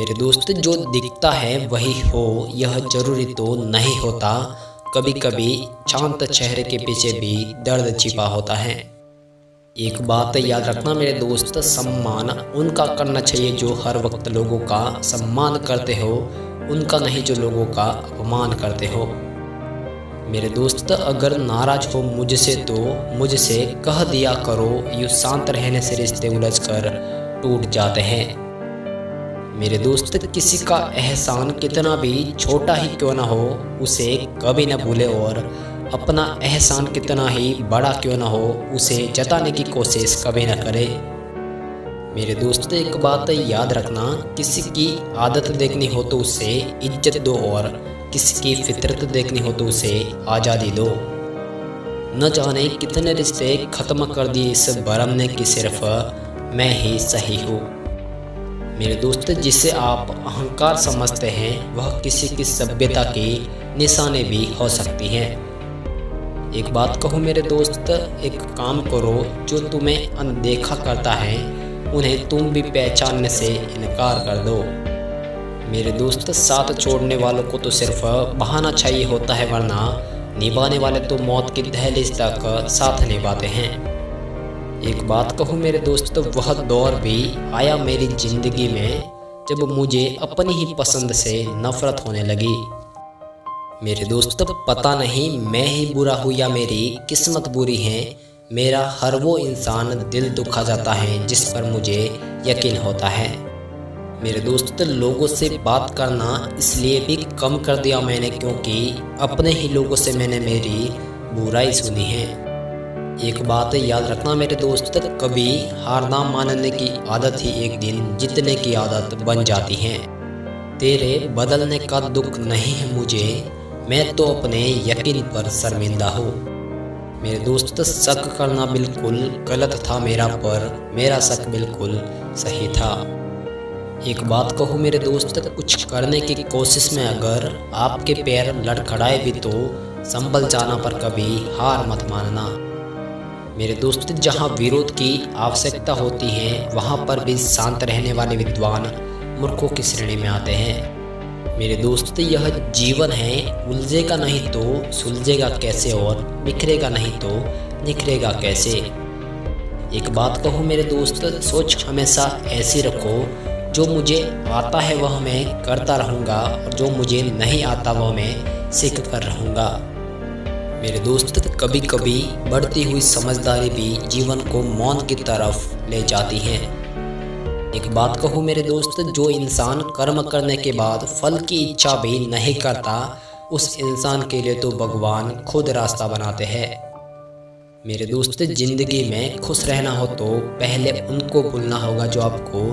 मेरे दोस्त, जो दिखता है वही हो यह जरूरी तो नहीं होता। कभी कभी शांत चेहरे के पीछे भी दर्द छिपा होता है। एक बात याद रखना मेरे दोस्त, सम्मान उनका करना चाहिए जो हर वक्त लोगों का सम्मान करते हो, उनका नहीं जो लोगों का अपमान करते हो। मेरे दोस्त, अगर नाराज हो मुझसे तो मुझसे कह दिया करो, यूँ शांत रहने से रिश्ते उलझ कर टूट जाते हैं। मेरे दोस्त, किसी का एहसान कितना भी छोटा ही क्यों ना हो उसे कभी न भूले, और अपना एहसान कितना ही बड़ा क्यों ना हो उसे जताने की कोशिश कभी न करे। मेरे दोस्त, एक बात याद रखना, किसी की आदत देखनी हो तो उसे इज्जत दो, और किसी की फितरत देखनी हो तो उसे आज़ादी दो। न जाने कितने रिश्ते ख़त्म कर दिए इस भरम ने कि सिर्फ मैं ही सही हूँ। मेरे दोस्त, जिसे आप अहंकार समझते हैं वह किसी की सभ्यता की निशानी भी हो सकती हैं। एक बात कहूँ मेरे दोस्त, एक काम करो, जो तुम्हें अनदेखा करता है उन्हें तुम भी पहचानने से इनकार कर दो। मेरे दोस्त, साथ छोड़ने वालों को तो सिर्फ बहाना चाहिए होता है, वरना निभाने वाले तो मौत की दहलीज तक साथ निभाते हैं। एक बात कहूँ मेरे दोस्त, वह दौर भी आया मेरी जिंदगी में जब मुझे अपनी ही पसंद से नफरत होने लगी। मेरे दोस्त, पता नहीं मैं ही बुरा हूँ या मेरी किस्मत बुरी है, मेरा हर वो इंसान दिल दुखा जाता है जिस पर मुझे यकीन होता है। मेरे दोस्त, लोगों से बात करना इसलिए भी कम कर दिया मैंने क्योंकि अपने ही लोगों से मैंने मेरी बुराई सुनी है। एक बात याद रखना मेरे दोस्त, कभी हार ना मानने की आदत ही एक दिन जीतने की आदत बन जाती है। तेरे बदलने का दुख नहीं है मुझे, मैं तो अपने यकीन पर शर्मिंदा हूँ। मेरे दोस्त, शक करना बिल्कुल गलत था मेरा, पर मेरा शक बिल्कुल सही था। एक बात कहूँ मेरे दोस्त, कुछ करने की कोशिश में अगर आपके पैर लड़खड़ाए भी तो संभल जाना, पर कभी हार मत मानना। मेरे दोस्त, जहाँ विरोध की आवश्यकता होती है वहाँ पर भी शांत रहने वाले विद्वान मूर्खों की श्रेणी में आते हैं। मेरे दोस्त, यह जीवन है, उलझेगा नहीं तो सुलझेगा कैसे, और बिखरेगा नहीं तो निखरेगा कैसे। एक बात कहूँ मेरे दोस्त, सोच हमेशा ऐसी रखो, जो मुझे आता है वह मैं करता रहूँगा, और जो मुझे नहीं आता वह मैं सीख कर रहूँगा। मेरे दोस्त, कभी कभी बढ़ती हुई समझदारी भी जीवन को मौन की तरफ ले जाती है। एक बात कहूँ मेरे दोस्त, जो इंसान कर्म करने के बाद फल की इच्छा भी नहीं करता, उस इंसान के लिए तो भगवान खुद रास्ता बनाते हैं। मेरे दोस्त, जिंदगी में खुश रहना हो तो पहले उनको भूलना होगा जो आपको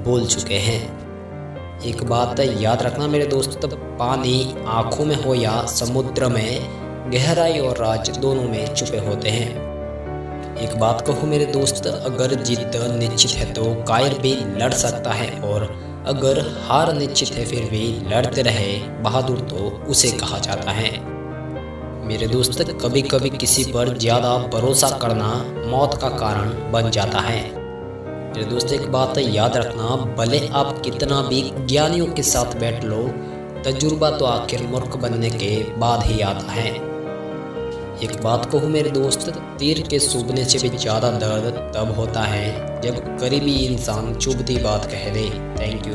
भूल चुके हैं। एक बात याद रखना मेरे दोस्त, पानी आँखों में हो या समुद्र में, गहराई और राज दोनों में छुपे होते हैं। एक बात कहूँ मेरे दोस्त, अगर जीत निश्चित है तो कायर भी लड़ सकता है, और अगर हार निश्चित है फिर भी लड़ते रहे बहादुर तो उसे कहा जाता है। मेरे दोस्त, कभी कभी किसी पर ज्यादा भरोसा करना मौत का कारण बन जाता है। मेरे दोस्त, एक बात याद रखना, भले आप कितना भी ज्ञानियों के साथ बैठ लो, तजुर्बा तो आखिर मूर्ख बनने के बाद ही आता है। एक बात कहूँ मेरे दोस्त, तीर के चुभने से भी ज़्यादा दर्द तब होता है जब करीबी इंसान चुभती बात कह दे। Thank you.